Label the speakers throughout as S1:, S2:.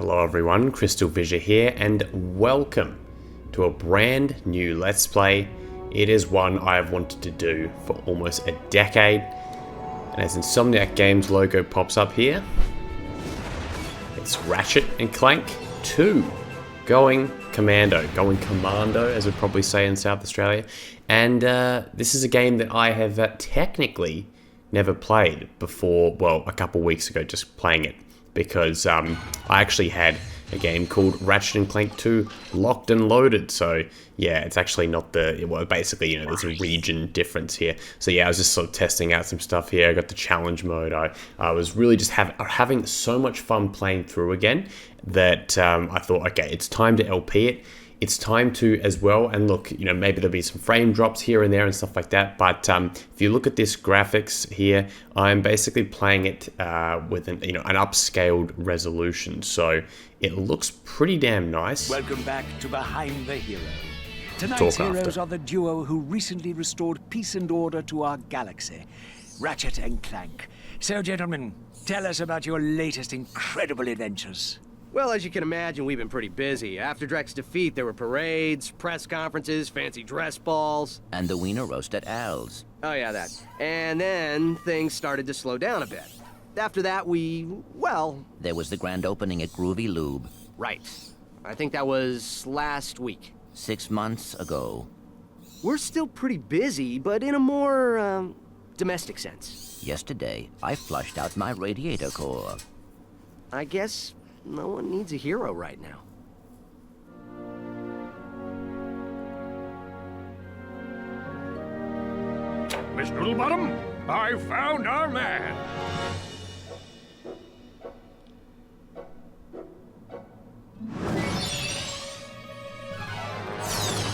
S1: Hello everyone, CrystalFissure here, and welcome to a brand new Let's Play. It is one I have wanted to do for almost a decade, and as Insomniac Games logo pops up here, it's Ratchet and Clank 2, going Commando, as we'd probably say in South Australia. And this is a game that I have technically never played before, well, a couple weeks ago, just playing it. Because I actually had a game called Ratchet and Clank 2 locked and loaded. So yeah, it's actually not the, well, basically, you know, there's a region difference here. So yeah, I was just sort of testing out some stuff here. I got the challenge mode. I was really just having so much fun playing through again that I thought, okay, it's time to LP it. It's time to as well, and look, you know, maybe there'll be some frame drops here and there and stuff like that, but if you look at this graphics here, I'm basically playing it with an upscaled resolution, so it looks pretty damn nice.
S2: Welcome back to Behind the Hero. Tonight's heroes are the duo who recently restored peace and order to our galaxy, Ratchet and Clank. So, gentlemen, tell us about your latest incredible adventures.
S3: Well, as you can imagine, we've been pretty busy. After Drek's defeat, there were parades, press conferences, fancy dress balls.
S4: And the wiener roast at Al's.
S3: Oh yeah, that. And then things started to slow down a bit. After that, well...
S4: There was the grand opening at Groovy Lube.
S3: Right. I think that was last week.
S4: 6 months ago.
S3: We're still pretty busy, but in a more, domestic sense.
S4: Yesterday, I flushed out my radiator core.
S3: I guess... no one needs a hero right now.
S5: Miss Noodlebottom, I found our man.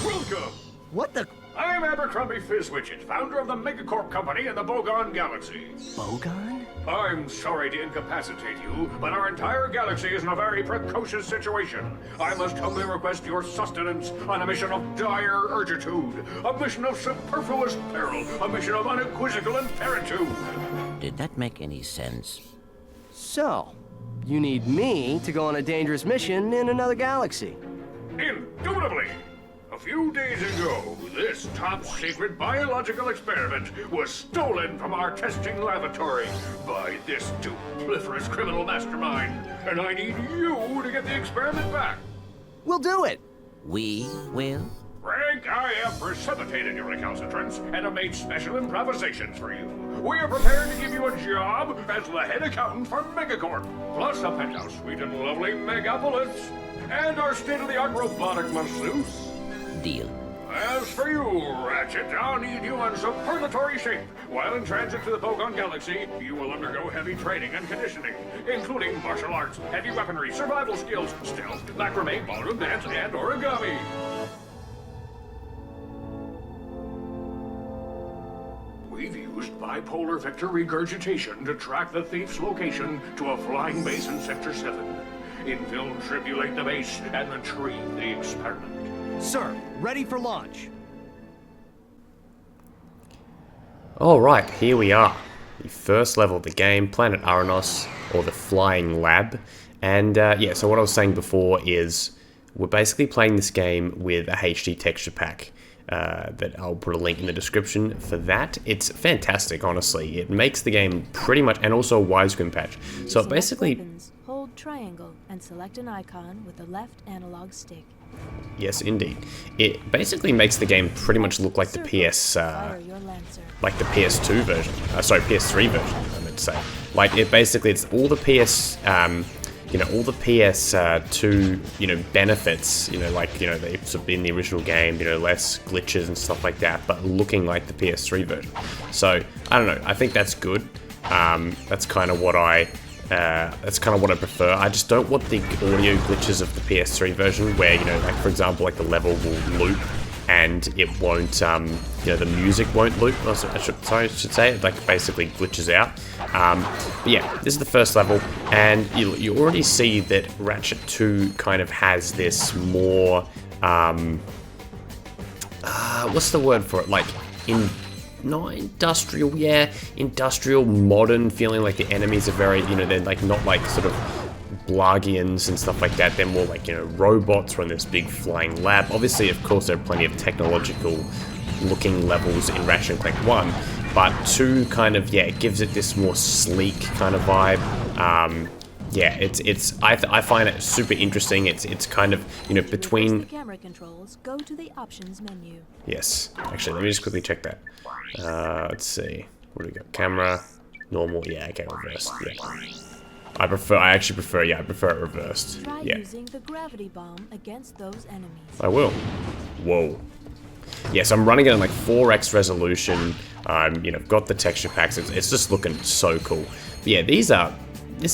S5: Welcome.
S3: What the...
S5: I'm Abercrombie Fizzwidget, founder of the Megacorp Company in the Bogon Galaxy.
S3: Bogon?
S5: I'm sorry to incapacitate you, but our entire galaxy is in a very precocious situation. I must humbly request your sustenance on a mission of dire urgitude, a mission of superfluous peril, a mission of unequivocal imperitude.
S4: Did that make any sense?
S3: So, you need me to go on a dangerous mission in another galaxy.
S5: Indubitably. A few days ago, this top-secret biological experiment was stolen from our testing laboratory by this dupliferous criminal mastermind, and I need you to get the experiment back.
S3: We'll do it!
S4: We will?
S5: Frank, I have precipitated your recalcitrance and have made special improvisations for you. We are prepared to give you a job as the head accountant for Megacorp, plus a penthouse suite in lovely Megapolis, and our state-of-the-art robotic masseuse.
S4: Deal.
S5: As for you, Ratchet, I'll need you in superlatory shape. While in transit to the Bogon Galaxy, you will undergo heavy training and conditioning, including martial arts, heavy weaponry, survival skills, stealth, macrame, ballroom dance, and origami. We've used bipolar vector regurgitation to track the thief's location to a flying base in Sector 7. Infiltrate the base and retrieve the experiment.
S3: Sir, ready for launch.
S1: Alright, here we are. The first level of the game, Planet Aranos, or the Flying Lab. And yeah, so what I was saying before is we're basically playing this game with a HD texture pack. That I'll put a link in the description for that. It's fantastic, honestly. It makes the game pretty much, and also a widescreen patch. So it basically...
S6: Weapons, hold triangle and select an icon with the left analog stick.
S1: Yes, indeed. It basically makes the game pretty much look like the PS, like the PS2 version. Sorry, PS3 version, I meant to say. Like, it basically, it's all the PS, you know, all the PS2, you know, benefits, you know, like, you know, they sort of in the original game, you know, less glitches and stuff like that, but looking like the PS3 version. So, I don't know, I think that's good. That's kind of what I prefer. I just don't want the audio glitches of the PS3 version where, you know, like, for example, like the level will loop and it won't, you know, the music won't loop. I should say it, like, basically glitches out. But yeah, this is the first level, and you already see that Ratchet 2 kind of has this more, what's the word for it? Like, not industrial, yeah, industrial, modern feeling. Like the enemies are very, you know, they're like not like sort of Blagians and stuff like that. They're more like, you know, robots run this big flying lab. Obviously, of course, there are plenty of technological looking levels in Ratchet Clank 1, but 2 kind of, yeah, it gives it this more sleek kind of vibe. Yeah, I find it super interesting. It's kind of, you know, between
S6: the camera controls, go to the options menu.
S1: Yes, actually, let me just quickly check that. Let's see, what do we got? Camera, normal, yeah, okay, reversed. Yeah. I actually prefer it reversed.
S6: Try
S1: Yeah,
S6: using the gravity bomb against those enemies.
S1: I will. Whoa. Yes, I'm running it on like 4x resolution. You know, got the texture packs. It's just looking so cool. But yeah, this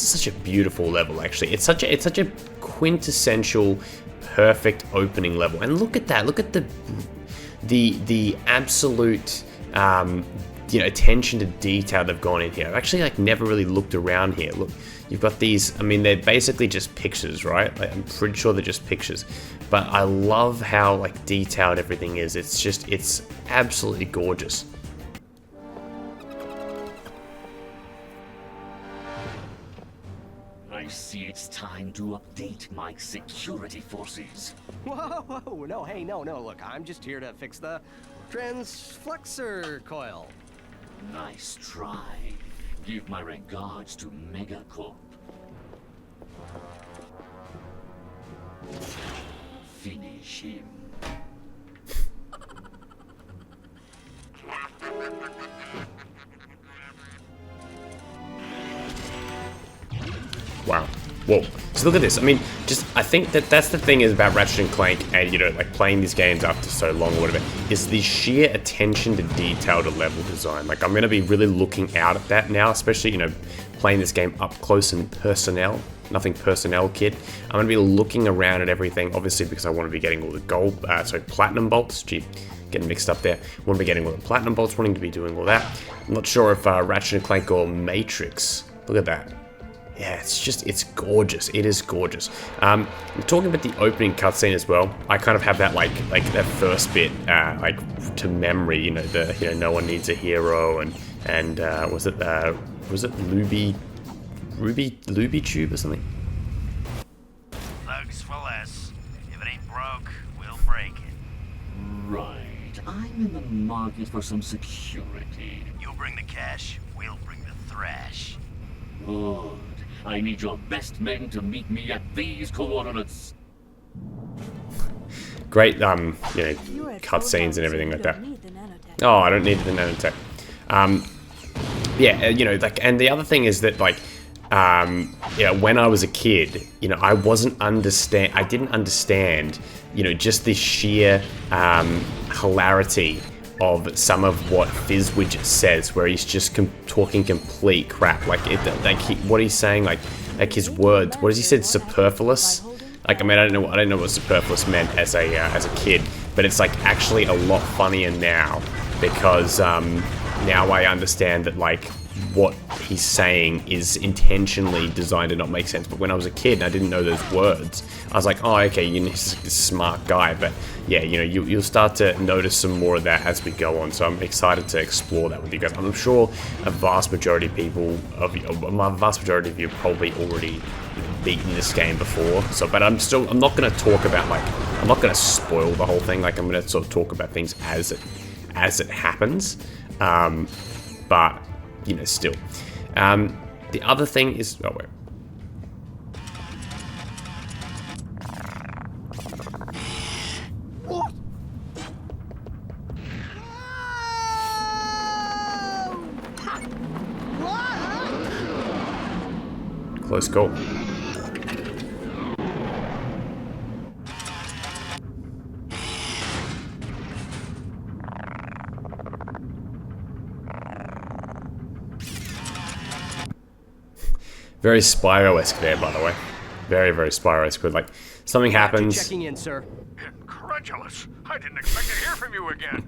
S1: is such a beautiful level. Actually, it's such a quintessential, perfect opening level. And look at that. Look at the absolute you know, attention to detail they've gone in here. I've actually like never really looked around here. Look, you've got these, I mean, they're basically just pictures, right? Like, I'm pretty sure they're just pictures, but I love how like detailed everything is. It's absolutely gorgeous.
S7: I see it's time to update my security forces.
S3: Whoa, no, hey, no, look, I'm just here to fix the transflexor coil.
S7: Nice try. Give my regards to Megacorp. Finish him.
S1: Wow. Whoa. So look at this. I mean, I think that's the thing is about Ratchet and Clank and, you know, like playing these games after so long or whatever, is the sheer attention to detail to level design. Like, I'm going to be really looking out at that now, especially, you know, playing this game up close and personnel. Nothing personnel, kid. I'm going to be looking around at everything, obviously, because I want to be getting all the platinum bolts. Gee, getting mixed up there. Want to be getting all the platinum bolts, wanting to be doing all that. I'm not sure if Ratchet and Clank or Matrix. Look at that. Yeah, it's gorgeous. It is gorgeous. Talking about the opening cutscene as well, I kind of have that like that first bit like to memory. You know, no one needs a hero, and was it Luby Tube or something?
S8: Thugs for less. If it ain't broke, we'll break it.
S7: Right. I'm in the market for some security.
S8: You'll bring the cash, we'll bring the thrash.
S7: Good. I need your best men to meet me at these coordinates.
S1: Great, you know, cutscenes and everything like that. Oh, I don't need the nanotech. Yeah, you know, like, and the other thing is that, like, yeah, when I was a kid, you know, I didn't understand, you know, just the sheer hilarity of some of what Fizzwidget says, where he's just talking complete crap. Like, what he's saying, like his words. What does he say? Superfluous. Like, I mean, I don't know what superfluous meant as a kid, but it's like actually a lot funnier now because now I understand that like what he's saying is intentionally designed to not make sense. But when I was a kid and I didn't know those words, I was like, oh, okay, you know, he's a smart guy. But yeah, you know, you'll start to notice some more of that as we go on. So I'm excited to explore that with you guys. I'm sure a vast majority of you have probably already beaten this game before. So, but I'm not going to talk about I'm not going to spoil the whole thing. Like, I'm going to sort of talk about things as it happens. But you know, still. The other thing is, oh wait. Close call. Very Spyro-esque there, by the way. Very, very Spyro-esque. Like, something happens.
S3: Checking in, sir.
S5: Incredulous. I didn't expect to hear from you again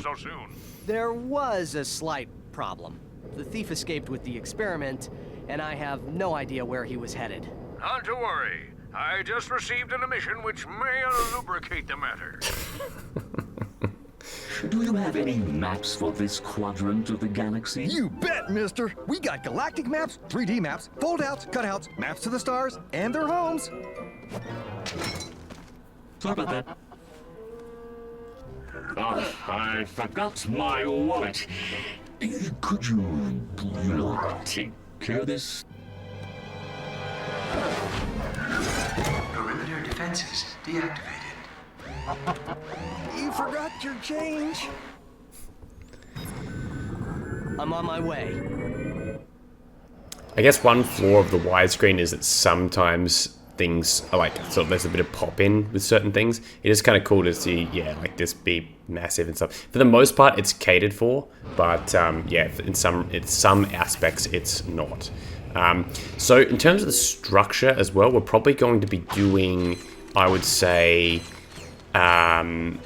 S5: so soon.
S3: There was a slight problem. The thief escaped with the experiment, and I have no idea where he was headed.
S5: Not to worry. I just received an emission which may lubricate the matter.
S7: Do you have any maps for this quadrant of the galaxy?
S9: You bet, mister. We got galactic maps, 3D maps, fold-outs, cutouts, maps to the stars, and their homes.
S7: Sorry about that. I forgot my wallet. Could you take care of this?
S10: Perimeter defenses deactivated.
S9: You forgot your change.
S3: I'm on my way.
S1: I guess one flaw of the widescreen is that sometimes things are like, sort of, there's a bit of pop in with certain things. It is kind of cool to see, yeah, like this be massive and stuff. For the most part, it's catered for, but yeah, in some aspects, it's not. So in terms of the structure as well, we're probably going to be doing, I would say, I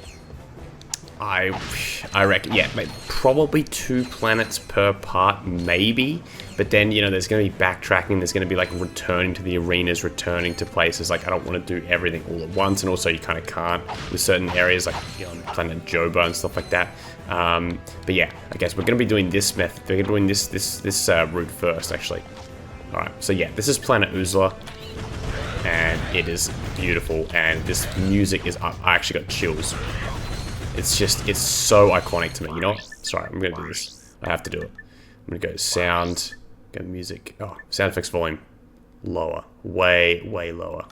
S1: reckon, yeah, probably 2 planets per part, maybe. But then, you know, there's going to be backtracking. There's going to be, like, returning to the arenas, returning to places. Like, I don't want to do everything all at once. And also, you kind of can't with certain areas, like, you know, planet Joba and stuff like that. But yeah, I guess we're going to be doing this method. We're doing this route first, actually. All right. So yeah, this is planet Oozla, and it is beautiful. And this music is up. I actually got chills. It's just, it's so iconic to me. You know what? Sorry, I'm going to do this. I have to do it. I'm going to go sound, go music. Oh, sound effects volume. Lower. Way, way lower.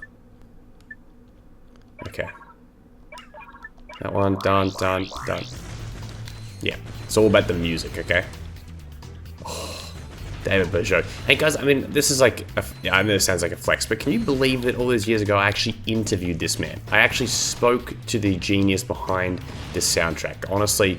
S1: Okay. That one, done. Yeah, it's all about the music, okay? Oh, David Bourgeot. Hey guys, I mean, this is like, I know this sounds like a flex, but can you believe that all those years ago I actually interviewed this man? I actually spoke to the genius behind this soundtrack. Honestly,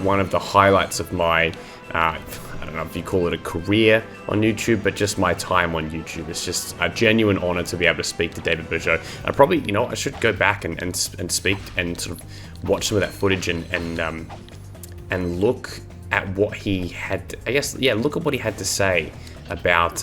S1: one of the highlights of my, I don't know if you call it a career on YouTube, but just my time on YouTube. It's just a genuine honor to be able to speak to David Bourgeot. I probably, you know, I should go back and speak and sort of watch some of that footage and look at what he had, I guess, yeah, look at what he had to say about,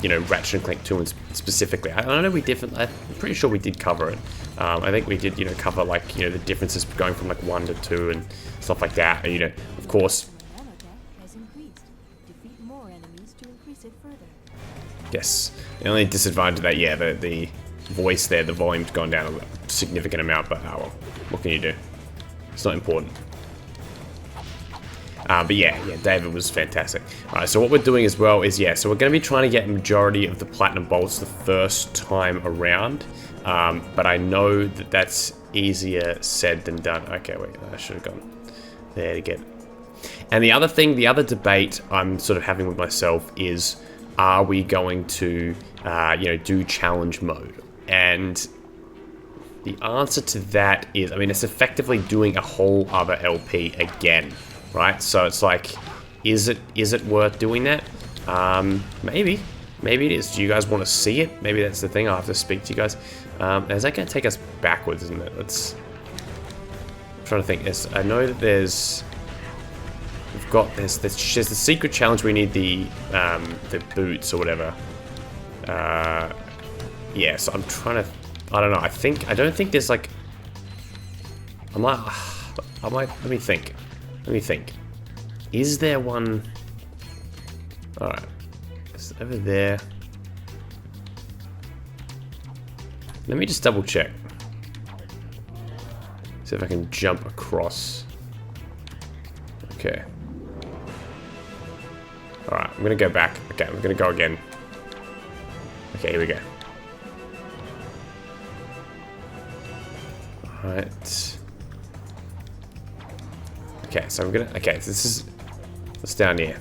S1: you know, Ratchet Clank 2 and specifically. I don't know, I'm pretty sure we did cover it. I think we did, you know, cover, like, you know, the differences going from, like, 1 to 2 and stuff like that. And, you know, of course, yes, the only disadvantage of that, yeah, the voice there, the volume's gone down a significant amount, but oh well, what can you do? It's not important. But yeah, David was fantastic. Alright, so what we're doing as well is, yeah, so we're going to be trying to get a majority of the platinum bolts the first time around. But I know that that's easier said than done. Okay, wait, I should have gone there to get it. And the other thing, the other debate I'm sort of having with myself is, are we going to, you know, do challenge mode? And the answer to that is, I mean, it's effectively doing a whole other LP again, right? So it's like, is it worth doing that? Maybe it is. Do you guys want to see it? Maybe that's the thing. I'll have to speak to you guys. Is that going to take us backwards, isn't it? I'm trying to think. I know that there's the secret challenge. We need the boots or whatever. Yeah, so I'm trying to, I don't know. I don't think there's like, let me think. Is there one? Alright. It's over there. Let me just double check. See if I can jump across. Okay. Alright, I'm gonna go back. Okay, I'm gonna go again. Okay, here we go. Alright. Okay, so I'm gonna, okay, so this is, what's down here?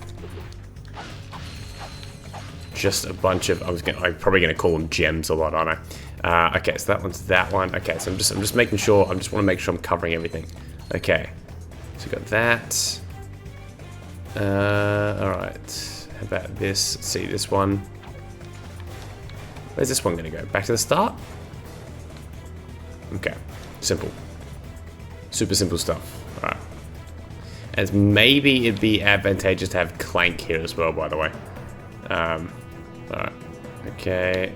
S1: Just a bunch of, I'm probably gonna call them gems a lot, aren't I? Okay, so that one's that one. Okay, so I'm just making sure, I just want to make sure I'm covering everything. Okay, so we got that. Alright, how about this? Let's see, this one. Where's this one gonna go? Back to the start? Okay, simple. Super simple stuff. Alright. As maybe it'd be advantageous to have Clank here as well, by the way. Alright. Okay.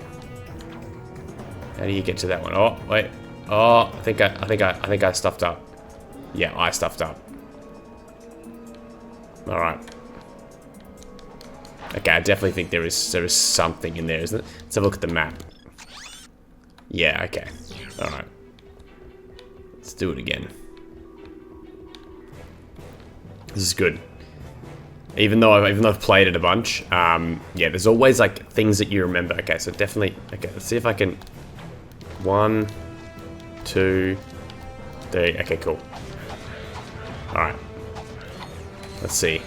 S1: How do you get to that one? Oh, wait. Oh, I think I stuffed up. Yeah, I stuffed up. Alright. Okay, I definitely think there is something in there, isn't it? Let's have a look at the map. Yeah, okay. Alright. Let's do it again. This is good. Even though I've played it a bunch, yeah, there's always like things that you remember. Okay, so definitely. Okay, let's see if I can. 1, 2, 3. Okay, cool. All right. Let's see.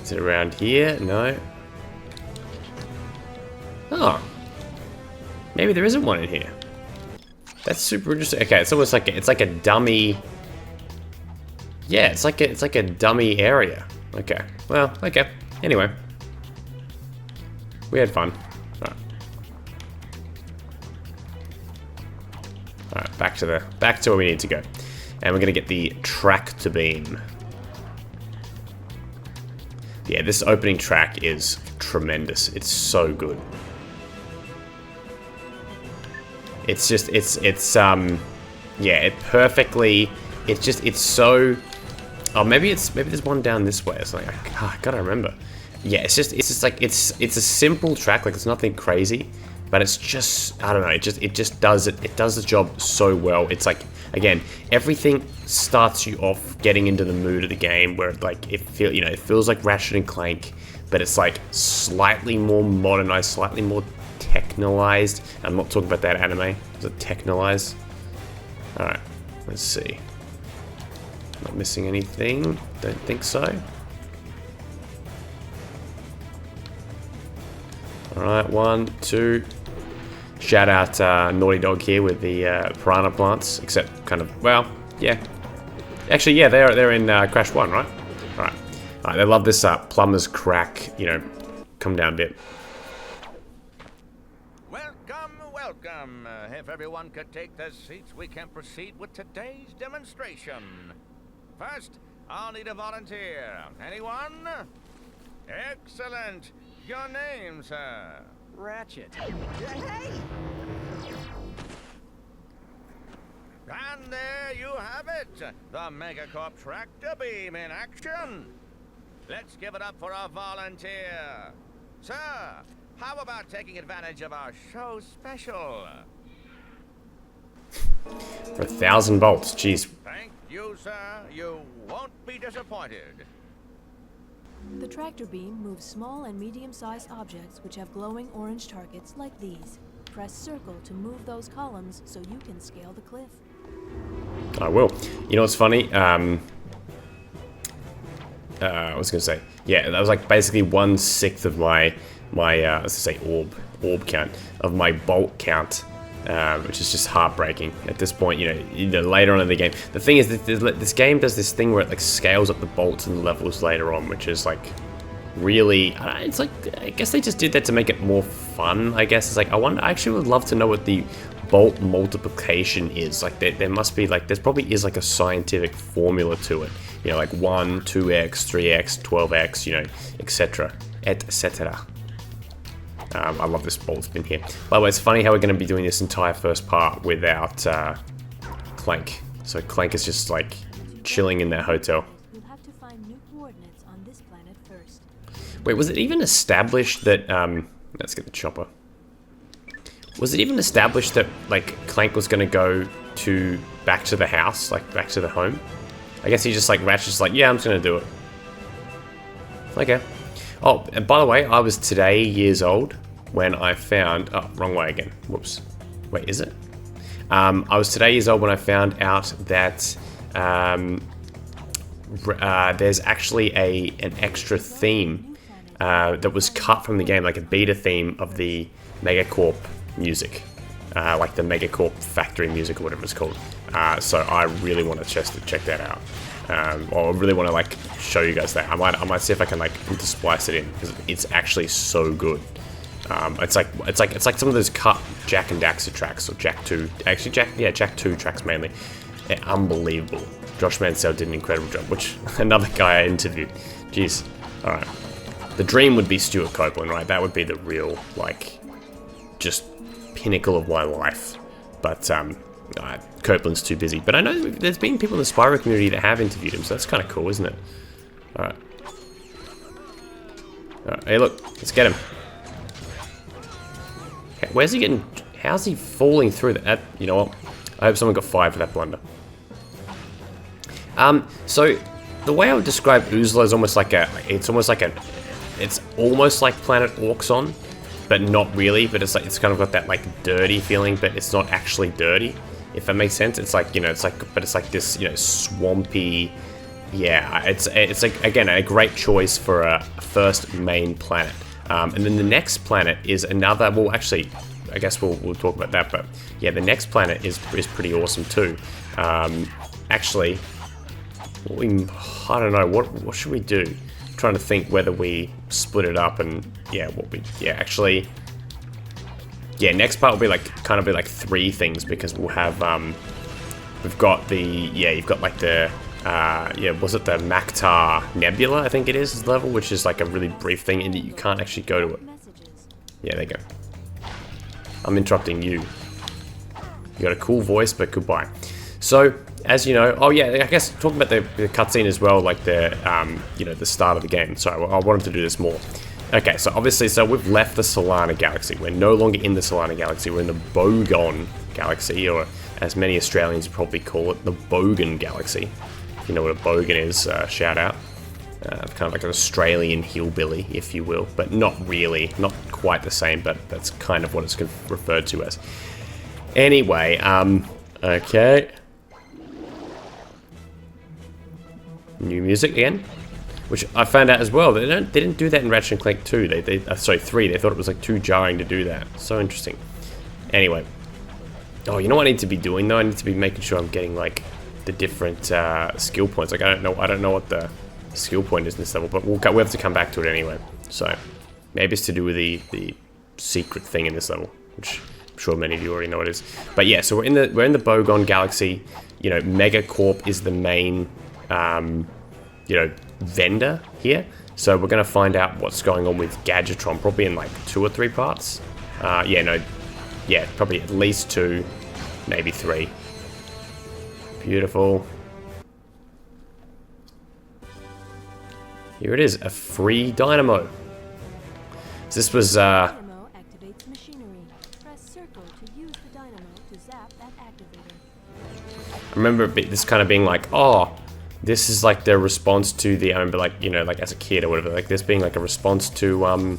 S1: Is it around here? No. Oh. Maybe there isn't one in here. That's super interesting. Okay, it's almost like it's like a dummy. Yeah, it's like a dummy area. Okay. Well, okay. Anyway. We had fun. Alright. Alright, back to where we need to go. And we're gonna get the tractor beam. Yeah, this opening track is tremendous. It's so good. It's just yeah, it perfectly it's so. Oh, maybe there's one down this way or something. I gotta remember. Yeah, it's just like it's a simple track, like it's nothing crazy, but it's just, I don't know, it just does the job so well. It's like, again, everything starts you off getting into the mood of the game where like it feels like Ratchet and Clank, but it's like slightly more modernized, slightly more technolized. I'm not talking about that anime. Is it technolized? All right, let's see. Not missing anything. Don't think so. Alright, 1, 2. Shout out Naughty Dog here with the piranha plants. Except kind of, well, yeah. Actually, yeah, they're in Crash 1, right? Alright. Alright, they love this plumber's crack, come down bit.
S8: Welcome. If everyone could take their seats, we can proceed with today's demonstration. First, I'll need a volunteer. Anyone? Excellent. Your name, sir?
S3: Ratchet.
S8: Hey! And there you have it. The Megacorp tractor beam in action. Let's give it up for our volunteer. Sir, how about taking advantage of our show special?
S1: For 1,000 volts, jeez.
S8: Thank you, sir. You won't be disappointed.
S6: The tractor beam moves small and medium-sized objects which have glowing orange targets like these. Press circle to move those columns so you can scale the cliff.
S1: I will. You know what's funny? I was gonna say, yeah, that was like basically 1/6 of my let's say orb count of my bolt count. Which is just heartbreaking at this point. Later on in the game, the thing is that this game does this thing where it like scales up the bolts and the levels later on, which is like really, it's like, I guess they just did that to make it more fun. I guess it's like, I actually would love to know what the bolt multiplication is. Like there must be like, there probably is like a scientific formula to it, like 1, 2x, 3x, 12x, etc, etc. I love this bolt spin here. By the way, it's funny how we're going to be doing this entire first part without Clank. So Clank is just like chilling in that hotel.
S6: You'll have to find new coordinates on this planet first.
S1: Wait, was it even established that let's get the chopper. Was it even established that like Clank was going to go back to the house, like back to the home? I guess he just like Ratchet's like, yeah, I'm just going to do it. Okay. Oh, and by the way, I was today years old when I found... Oh, wrong way again. Whoops. Wait, is it? I was today years old when I found out that there's actually an extra theme that was cut from the game, like a beta theme of the Megacorp music. Like the Megacorp factory music or whatever it's called. So I really want to check that out. Or I really want to like show you guys that. I might see if I can like intersplice it in because it's actually so good. It's like some of those cut Jack and Daxter tracks or Jack 2. Actually, Jack 2 tracks mainly. They're unbelievable. Josh Mansell did an incredible job, which another guy I interviewed. Jeez. All right. The dream would be Stuart Copeland, right? That would be the real like, just pinnacle of my life. But Copeland's too busy. But I know there's been people in the Spyro community that have interviewed him, so that's kind of cool, isn't it? Alright. Alright, hey look, let's get him. Okay, where's he getting... How's he falling through that? You know what? I hope someone got fired for that blunder. So the way I would describe Oozla is almost like it's almost like Planet Orxon, but not really. But it's kind of got that like dirty feeling, but it's not actually dirty, if that makes sense. It's like, you know, but it's like this, you know, swampy. Yeah, it's like, again, a great choice for a first main planet. And then the next planet is another. Well, actually, I guess we'll talk about that. But yeah, the next planet is pretty awesome too. Actually, I don't know, what should we do? I'm trying to think whether we split it up and actually, next part will be like kind of like 3 things, because we'll have we've got the you've got like the was it the Maktar Nebula, I think it is level, which is like a really brief thing and you can't actually go to it. Yeah, there you go. I'm interrupting you. You got a cool voice, but goodbye. So, as you know, oh yeah, I guess talking about the cutscene as well, like the you know, the start of the game. Sorry, I wanted to do this more. Okay, so obviously, we've left the Solana Galaxy. We're no longer in the Solana Galaxy. We're in the Bogon Galaxy, or as many Australians probably call it, the Bogan Galaxy. If you know what a Bogan is, shout out. Kind of like an Australian hillbilly, if you will, but not really, not quite the same, but that's kind of what it's referred to as. Anyway, okay. New music again, which I found out as well. They didn't do that in Ratchet Clank 2. Sorry, 3. They thought it was like too jarring to do that. So interesting. Anyway, oh, you know what I need to be doing though? I need to be making sure I'm getting like the different skill points. Like I don't know what the skill point is in this level, but we have to come back to it anyway. So maybe it's to do with the secret thing in this level, which I'm sure many of you already know what it is. But yeah, so we're in the Bogon Galaxy. You know, Megacorp is the main you know, vendor here. So we're going to find out what's going on with Gadgetron, probably in like 2 or 3 parts. Probably at least 2, maybe 3. Beautiful. Here it is, a free dynamo. So this was
S6: Dynamo activates machinery. Press circle to use the dynamo to zap that activator.
S1: I remember this kind of being like, oh, this is like the response to the, I remember like, you know, like as a kid or whatever, like this being like a response to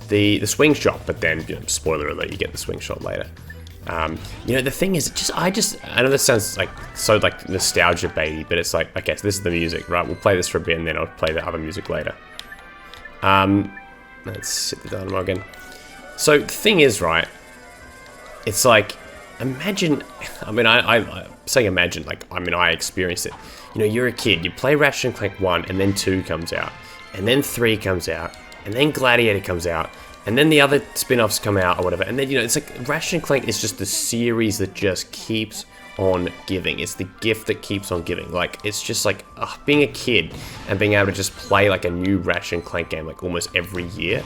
S1: the swing shot, but then, you know, spoiler alert, you get the swing shot later. You know, the thing is, I know this sounds like so like nostalgia baby, but it's like, okay, so this is the music, right? We'll play this for a bit and then I'll play the other music later. Let's hit the dynamo again. So the thing is, right, it's like, imagine, I mean, I'm saying imagine, like, I mean, I experienced it. You know, you're a kid, you play Ratchet Clank 1, and then 2 comes out, and then 3 comes out, and then Gladiator comes out, and then the other spin-offs come out, or whatever, and then, you know, it's like, Ratchet Clank is just the series that just keeps on giving. It's the gift that keeps on giving. Like, it's just like, being a kid, and being able to just play, like, a new Ratchet Clank game, like, almost every year,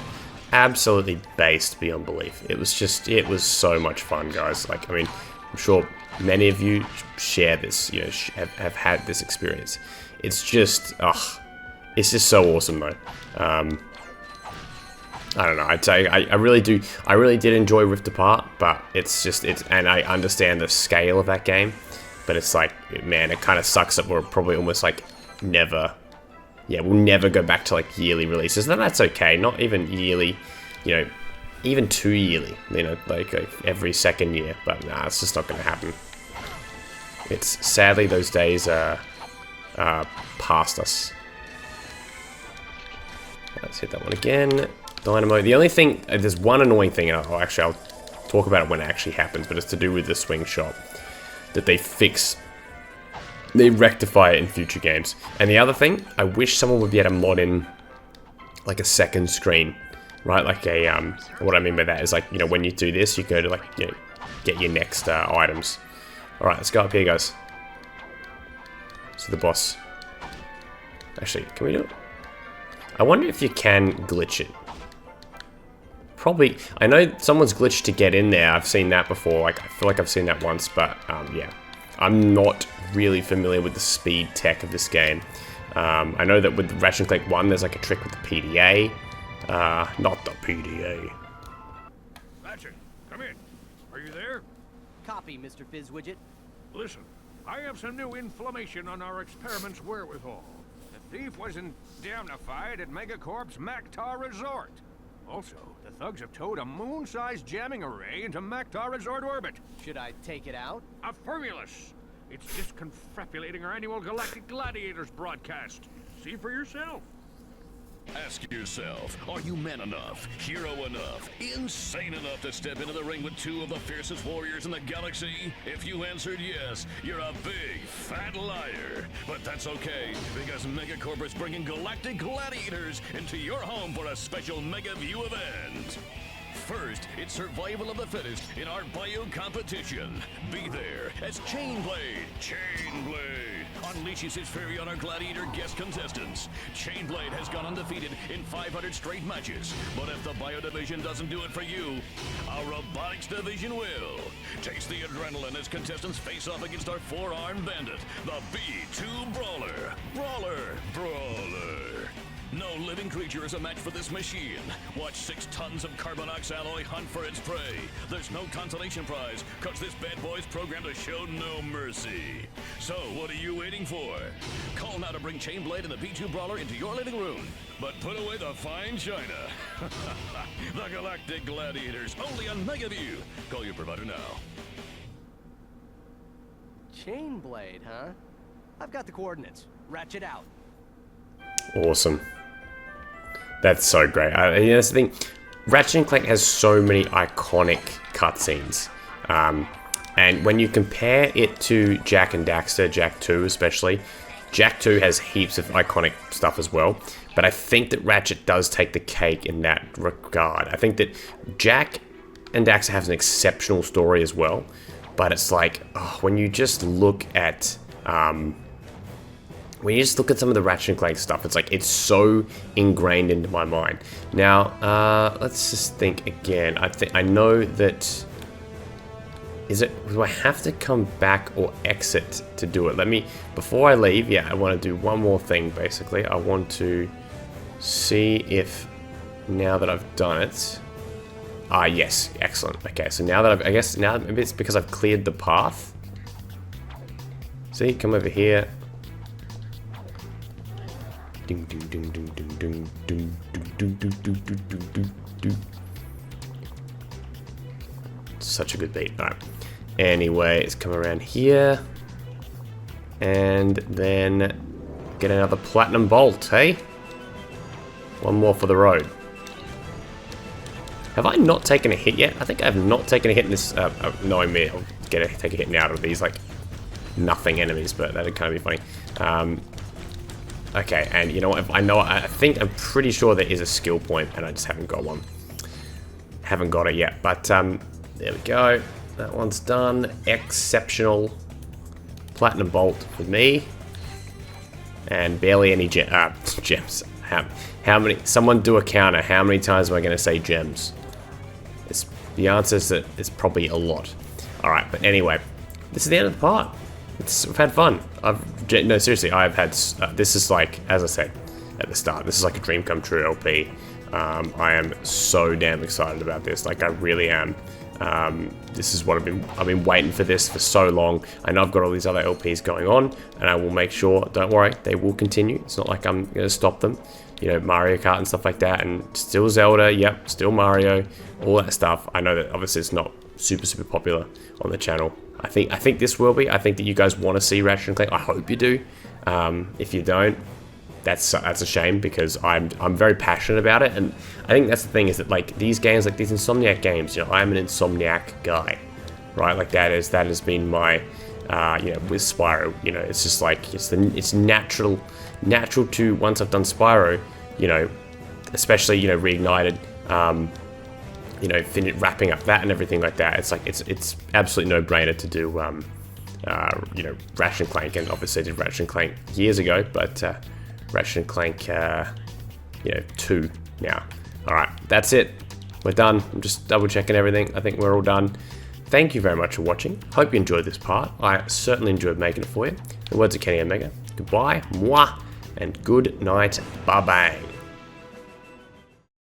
S1: absolutely based beyond belief. It was so much fun, guys. Like, I mean, I'm sure many of you share this, you know, have had this experience. It's just, it's just so awesome though. I don't know, I'd say I really did enjoy Rift Apart, but and I understand the scale of that game, but it's like, man, it kind of sucks that we're probably almost like we'll never go back to like yearly releases. And that's okay, not even yearly, you know, even 2 yearly, you know, like every second year, but nah, it's just not going to happen. It's sadly those days are past us. Let's hit that one again. Dynamo. The only thing, there's one annoying thing, and I'll talk about it when it actually happens, but it's to do with the swing shot that they rectify it in future games. And the other thing, I wish someone would be able to mod in like a second screen, right? Like a, what I mean by that is like, you know, when you do this, you go to like, you know, get your next items. All right, let's go up here, guys. So the boss. Actually, can we do it? I wonder if you can glitch it. probably... I know someone's glitched to get in there. I've seen that before. Like, I feel like I've seen that once, but yeah. I'm not really familiar with the speed tech of this game. I know that with Ratchet Clank 1, there's like a trick with the PDA. Not the PDA.
S5: Ratchet, come in. Are you there?
S3: Copy, Mr. Fizzwidget.
S5: Listen, I have some new information on our experiment's wherewithal. The thief was indemnified at Megacorp's Mactar Resort. Also, the thugs have towed a moon-sized jamming array into Mactar Resort orbit.
S3: Should I take it out?
S5: A Furulous. It's disconfabulating our annual Galactic Gladiators broadcast. See for yourself.
S7: Ask yourself, are you man enough, hero enough, insane enough to step into the ring with two of the fiercest warriors in the galaxy? If you answered yes, you're a big, fat liar. But that's okay, because Megacorp is bringing Galactic Gladiators into your home for a special Mega View event. First, it's survival of the fittest in our bio competition. Be there as Chainblade unleashes his fury on our Gladiator guest contestants. Chainblade has gone undefeated in 500 straight matches, but if the bio division doesn't do it for you, our robotics division will. Taste the adrenaline as contestants face off against our four-armed bandit, the B2 Brawler. No living creature is a match for this machine. Watch 6 tons of Carbonox alloy hunt for its prey. There's no consolation prize, cause this bad boy's programmed to show no mercy. So, what are you waiting for? Call now to bring Chainblade and the B2 Brawler into your living room. But put away the fine china. The Galactic Gladiators, only on Megaview. Call your provider now.
S3: Chainblade, huh? I've got the coordinates. Ratchet out.
S1: Awesome. That's so great. That's the thing. Ratchet Clank has so many iconic cutscenes. And when you compare it to Jak and Daxter, Jak 2 especially, Jak 2 has heaps of iconic stuff as well. But I think that Ratchet does take the cake in that regard. I think that Jak and Daxter have an exceptional story as well. But it's like, oh, when you just look at... when you just look at some of the Ratchet Clank stuff, it's like, it's so ingrained into my mind. Now, let's just think again. I know that... do I have to come back or exit to do it? Before I leave, yeah, I want to do one more thing, basically. I want to see if, now that I've done it... yes, excellent. Okay, so now that maybe it's because I've cleared the path. See, come over here. Ding, ding, ding, ding, ding, ding, ding, ding, ding, ding, ding, ding. Such a good beat. Alright. Anyway, let's come around here. And then get another platinum bolt, hey? One more for the road. Have I not taken a hit yet? I think I have not taken a hit in this. No, I may take a hit now out of these, like, nothing enemies, but that'd kind of be funny. Okay, and you know what? I'm pretty sure there is a skill point, and I just haven't got one. Haven't got it yet, but there we go. That one's done. Exceptional. Platinum bolt for me. And barely any gems. How many? Someone do a counter. How many times am I going to say gems? The answer is that it's probably a lot. Alright, but anyway, this is the end of the part. We've had fun. No, seriously, I've had... this is like, as I said at the start, this is like a dream come true LP. I am so damn excited about this. Like, I really am. This is what I've been waiting for this for so long. I know I've got all these other LPs going on, and I will make sure, don't worry, they will continue. It's not like I'm going to stop them. You know, Mario Kart and stuff like that, and still Zelda, yep, still Mario, all that stuff. I know that obviously it's not super popular on the channel. I think this will be. I think that you guys want to see Ratchet Clank. I hope you do. If you don't, that's a shame, because I'm very passionate about it, and I think that's the thing, is that like these games, like these Insomniac games, you know, I'm an Insomniac guy, right? Like that has been my you know, with Spyro, you know, it's just like it's natural to, once I've done Spyro, you know, especially, you know, Reignited, you know, wrapping up that and everything like that. It's like it's absolutely no brainer to do you know, Ratchet Clank, and obviously I did Ratchet Clank years ago, but Ratchet Clank you know, 2 now. All right, that's it. we're done. I'm just double checking everything. I think we're all done. Thank you very much for watching. Hope you enjoyed this part. I certainly enjoyed making it for you. The words of Kenny Omega. Goodbye, mwah, and good night. Bye-bye.